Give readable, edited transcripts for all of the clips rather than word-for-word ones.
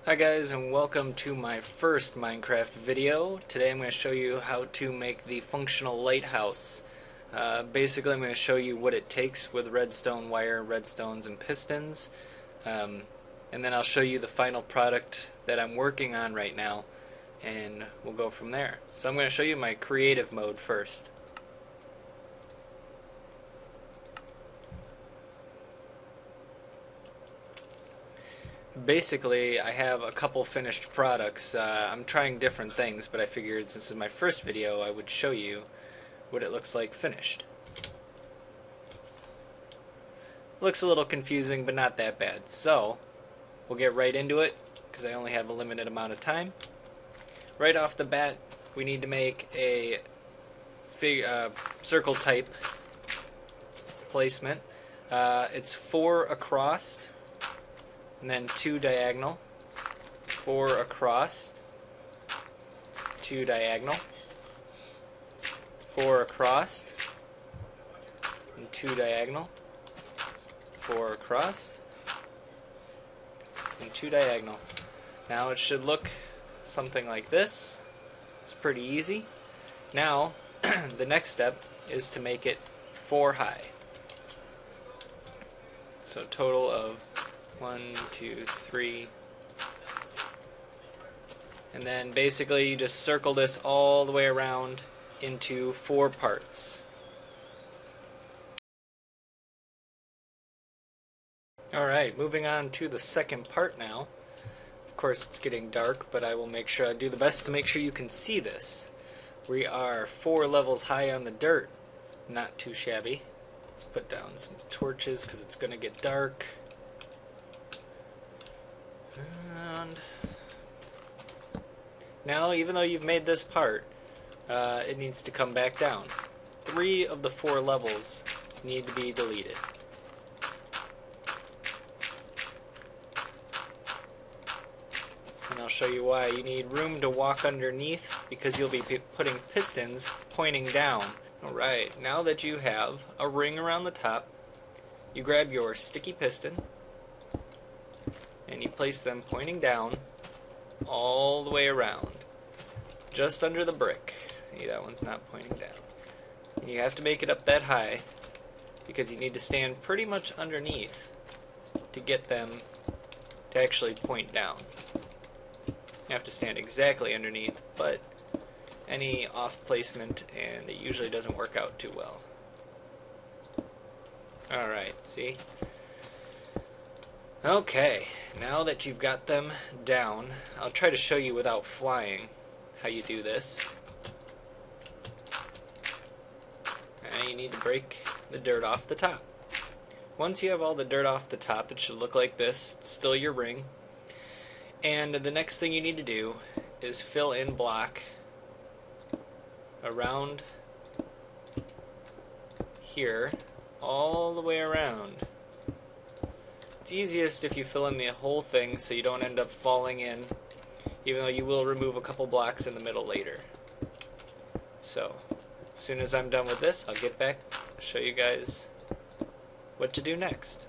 Hi guys, and welcome to my first Minecraft video. Today I'm going to show you how to make the functional lighthouse. Basically I'm going to show you what it takes with redstone wire, redstones, and pistons. And then I'll show you the final product that I'm working on right now, and we'll go from there. So I'm going to show you my creative mode first. Basically, I have a couple finished products. I'm trying different things, but I figured since this is my first video, I would show you what it looks like finished. Looks a little confusing, but not that bad. So, we'll get right into it, because I only have a limited amount of time. Right off the bat, we need to make a circle type placement. It's 4 across, and then 2 diagonal, 4 across, 2 diagonal, 4 across, and 2 diagonal, 4 across, and 2 diagonal. Now it should look something like this. It's pretty easy. Now the next step is to make it 4 high. So total of 1, 2, 3. And then basically you just circle this all the way around into 4 parts. Alright, moving on to the second part now. Of course it's getting dark, but I will make sure I do the best to make sure you can see this. We are 4 levels high on the dirt. Not too shabby. Let's put down some torches because it's going to get dark. And now, even though you've made this part, it needs to come back down. 3 of the 4 levels need to be deleted. And I'll show you why. You need room to walk underneath because you'll be putting pistons pointing down. Alright, now that you have a ring around the top, you grab your sticky piston and you place them pointing down all the way around, just under the brick. See, that one's not pointing down. And you have to make it up that high because you need to stand pretty much underneath to get them to actually point down. You have to stand exactly underneath, but any off placement and it usually doesn't work out too well. Alright, see? Okay, now that you've got them down, I'll try to show you without flying how you do this. Now you need to break the dirt off the top. Once you have all the dirt off the top, it should look like this. It's still your ring. And the next thing you need to do is fill in block around here, all the way around. It's easiest if you fill in the whole thing so you don't end up falling in, even though you will remove a couple blocks in the middle later. So, as soon as I'm done with this, I'll get back, show you guys what to do next.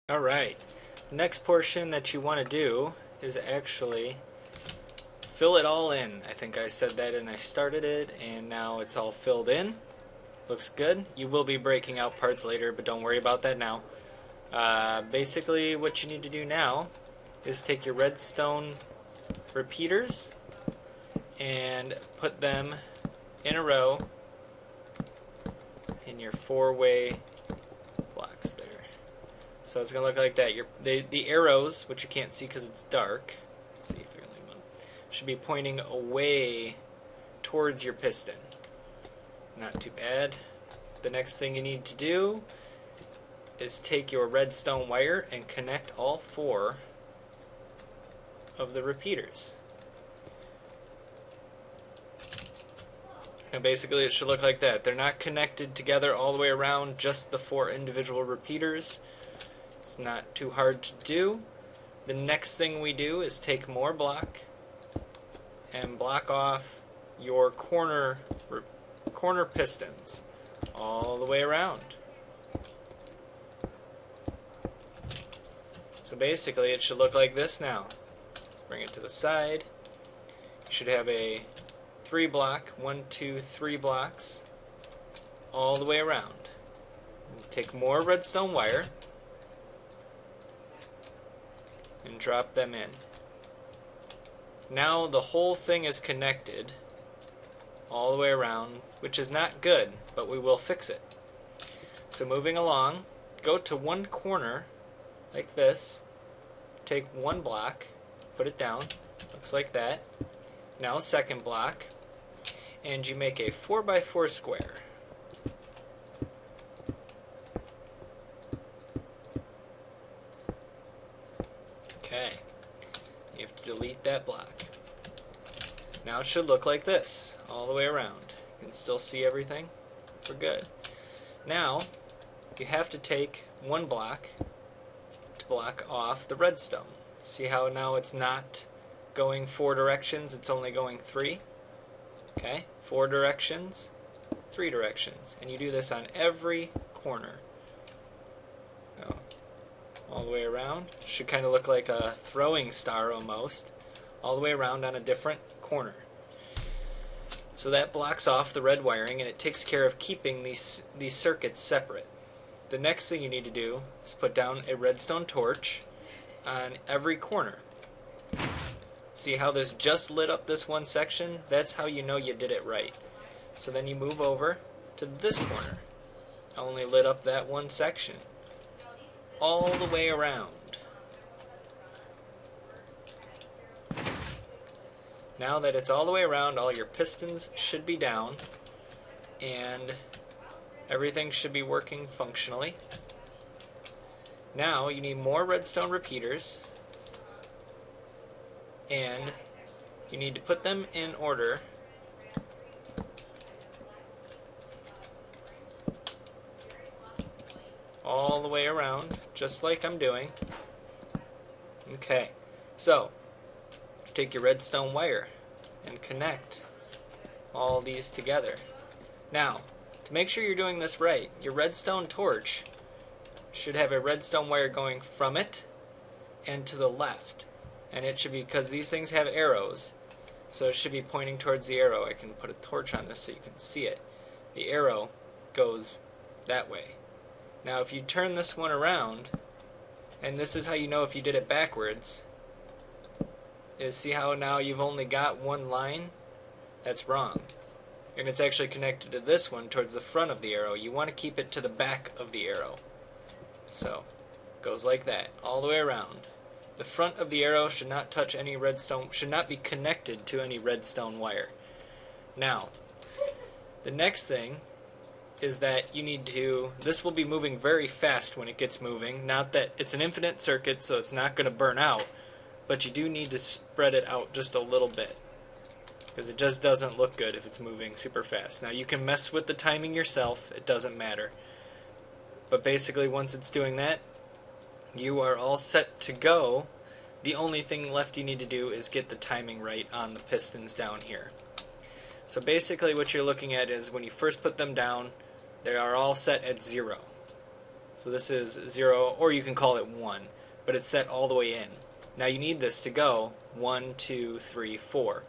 Alright, the next portion that you want to do is actually fill it all in. I think I said that and I started it, and now it's all filled in. Looks good. You will be breaking out parts later, but don't worry about that now. Basically, what you need to do now is take your redstone repeaters and put them in a row in your 4-way blocks there. So it's going to look like that. The arrows, which you can't see because it's dark, let's see if you're leaving them, should be pointing away towards your piston. Not too bad. The next thing you need to do is take your redstone wire and connect all 4 of the repeaters. And basically it should look like that. They're not connected together all the way around, just the 4 individual repeaters. It's not too hard to do. The next thing we do is take more block and block off your corner pistons all the way around. So basically it should look like this now. Let's bring it to the side. You should have a 3 block, 1, 2, 3 blocks all the way around. Take more redstone wire and drop them in. Now the whole thing is connected all the way around, which is not good, but we will fix it. So moving along, go to one corner like this, take 1 block, put it down, looks like that. Now second block, and you make a 4x4 square. Okay, you have to delete that block. Now it should look like this all the way around. You can still see everything. We're good. Now you have to take 1 block to block off the redstone. See how now it's not going 4 directions, it's only going 3? Okay, 4 directions, 3 directions. And you do this on every corner. All the way around. Should kind of look like a throwing star almost. All the way around on a different corner. So that blocks off the red wiring and it takes care of keeping these circuits separate. The next thing you need to do is put down a redstone torch on every corner. See how this just lit up this one section? That's how you know you did it right. So then you move over to this corner. I only lit up that one section. All the way around. Now that it's all the way around, all your pistons should be down and everything should be working functionally. Now you need more redstone repeaters and you need to put them in order all the way around, just like I'm doing. Okay, so take your redstone wire and connect all these together. Now, to make sure you're doing this right, your redstone torch should have a redstone wire going from it and to the left. And it should be, because these things have arrows, so it should be pointing towards the arrow. I can put a torch on this so you can see it. The arrow goes that way. Now if you turn this one around, and this is how you know if you did it backwards, is see how now you've only got one line? That's wrong. And it's actually connected to this one towards the front of the arrow. You want to keep it to the back of the arrow. So, it goes like that, all the way around. The front of the arrow should not touch any redstone, should not be connected to any redstone wire. Now, the next thing is that you need to, this will be moving very fast when it gets moving. Not that it's an infinite circuit, so it's not going to burn out, but you do need to spread it out just a little bit, because it just doesn't look good if it's moving super fast. Now you can mess with the timing yourself, it doesn't matter. But basically once it's doing that, you are all set to go. The only thing left you need to do is get the timing right on the pistons down here. So basically what you're looking at is when you first put them down, they are all set at 0. So this is 0, or you can call it 1, but it's set all the way in. Now you need this to go 1, 2, 3, 4.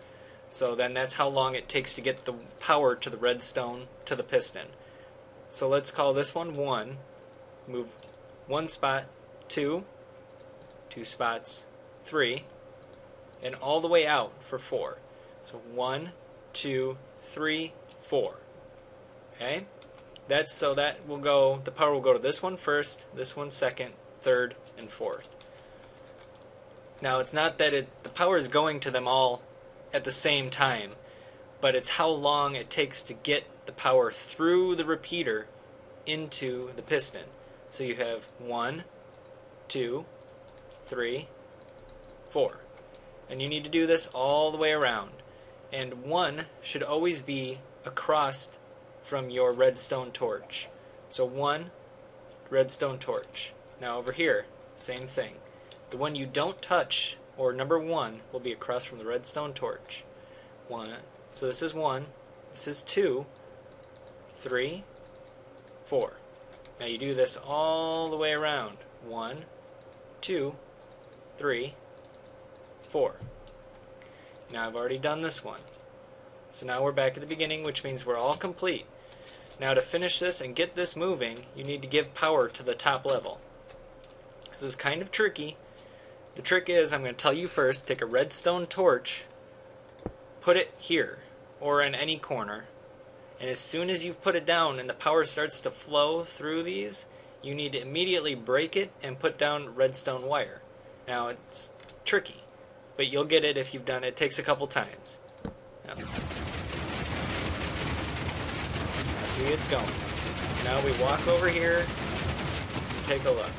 So then that's how long it takes to get the power to the redstone to the piston. So let's call this one 1, move 1 spot, 2, 2 spots, 3, and all the way out for 4. So 1, 2, 3, 4. Okay? That's so that will go, the power will go to this one first, this one second, third, and fourth. Now it's not that the power is going to them all at the same time, but it's how long it takes to get the power through the repeater into the piston. So you have 1, 2, 3, 4. And you need to do this all the way around. And 1 should always be across from your redstone torch. So 1, redstone torch. Now over here, same thing. The one you don't touch, or number 1, will be across from the redstone torch. 1. So this is 1, this is 2, 3, 4. Now you do this all the way around. 1, 2, 3, 4. Now I've already done this one. So now we're back at the beginning, which means we're all complete. Now to finish this and get this moving, you need to give power to the top level. This is kind of tricky. The trick is, I'm going to tell you first, take a redstone torch, put it here, or in any corner, and as soon as you've put it down and the power starts to flow through these, you need to immediately break it and put down redstone wire. Now it's tricky, but you'll get it if you've done it. It takes a couple times. Now, see, it's going. So now we walk over here and take a look.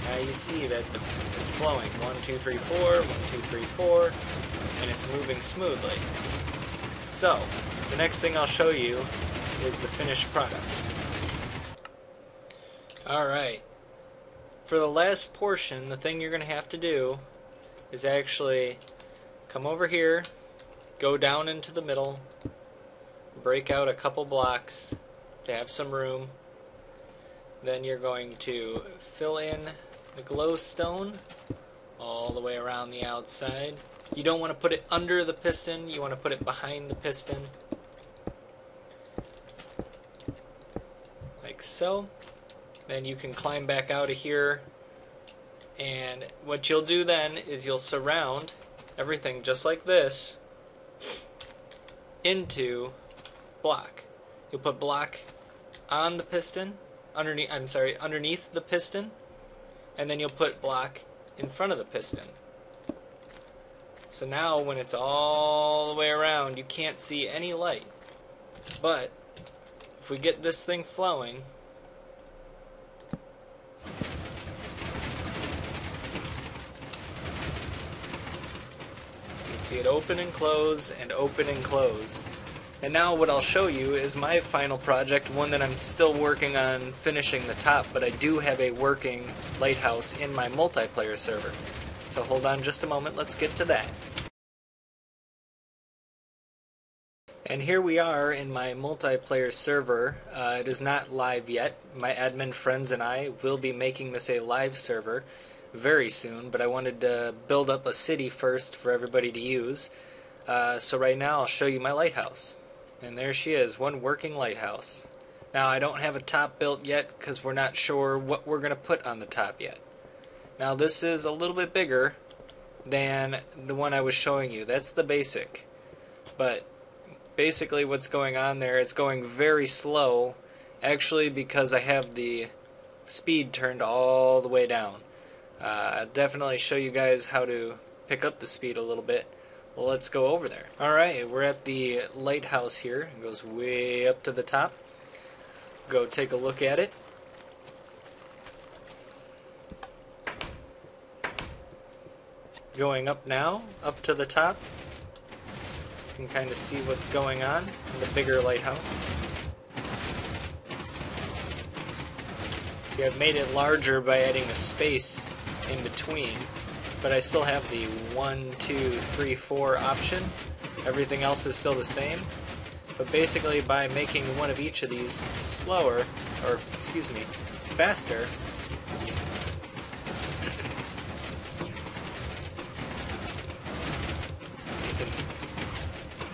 Now you see that it's flowing. 1, 2, 3, 4, 1, 2, 3, 4, and it's moving smoothly. So, the next thing I'll show you is the finished product. Alright, for the last portion, the thing you're going to have to do is actually come over here, go down into the middle, break out a couple blocks to have some room. Then you're going to fill in the glowstone all the way around the outside. You don't want to put it under the piston, you want to put it behind the piston. Like so. Then you can climb back out of here, and what you'll do then is you'll surround everything just like this into block. You'll put block on the piston, underneath the piston, and then you'll put block in front of the piston. So now when it's all the way around, you can't see any light. But if we get this thing flowing, you can see it open and close and open and close. And now what I'll show you is my final project, one that I'm still working on finishing the top, but I do have a working lighthouse in my multiplayer server. So hold on just a moment, let's get to that. And here we are in my multiplayer server. It is not live yet. My admin friends and I will be making this a live server very soon, but I wanted to build up a city first for everybody to use. So right now I'll show you my lighthouse. And there she is, one working lighthouse. Now I don't have a top built yet because we're not sure what we're going to put on the top yet. Now this is a little bit bigger than the one I was showing you. That's the basic. But basically what's going on there, it's going very slow, actually, because I have the speed turned all the way down. I'll definitely show you guys how to pick up the speed a little bit. Well, let's go over there. Alright, we're at the lighthouse here. It goes way up to the top. Go take a look at it. Going up now, up to the top. You can kind of see what's going on in the bigger lighthouse. See, I've made it larger by adding a space in between, but I still have the 1, 2, 3, 4 option. Everything else is still the same. But basically by making one of each of these slower, or excuse me, faster, you can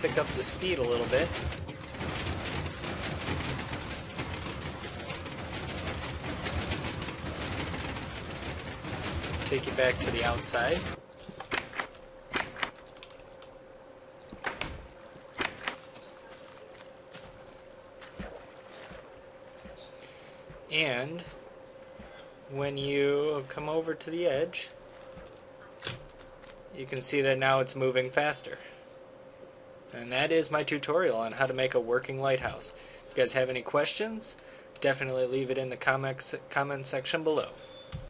pick up the speed a little bit. Take you back to the outside. And when you come over to the edge, you can see that now it's moving faster. And that is my tutorial on how to make a working lighthouse. If you guys have any questions, definitely leave it in the comment section below.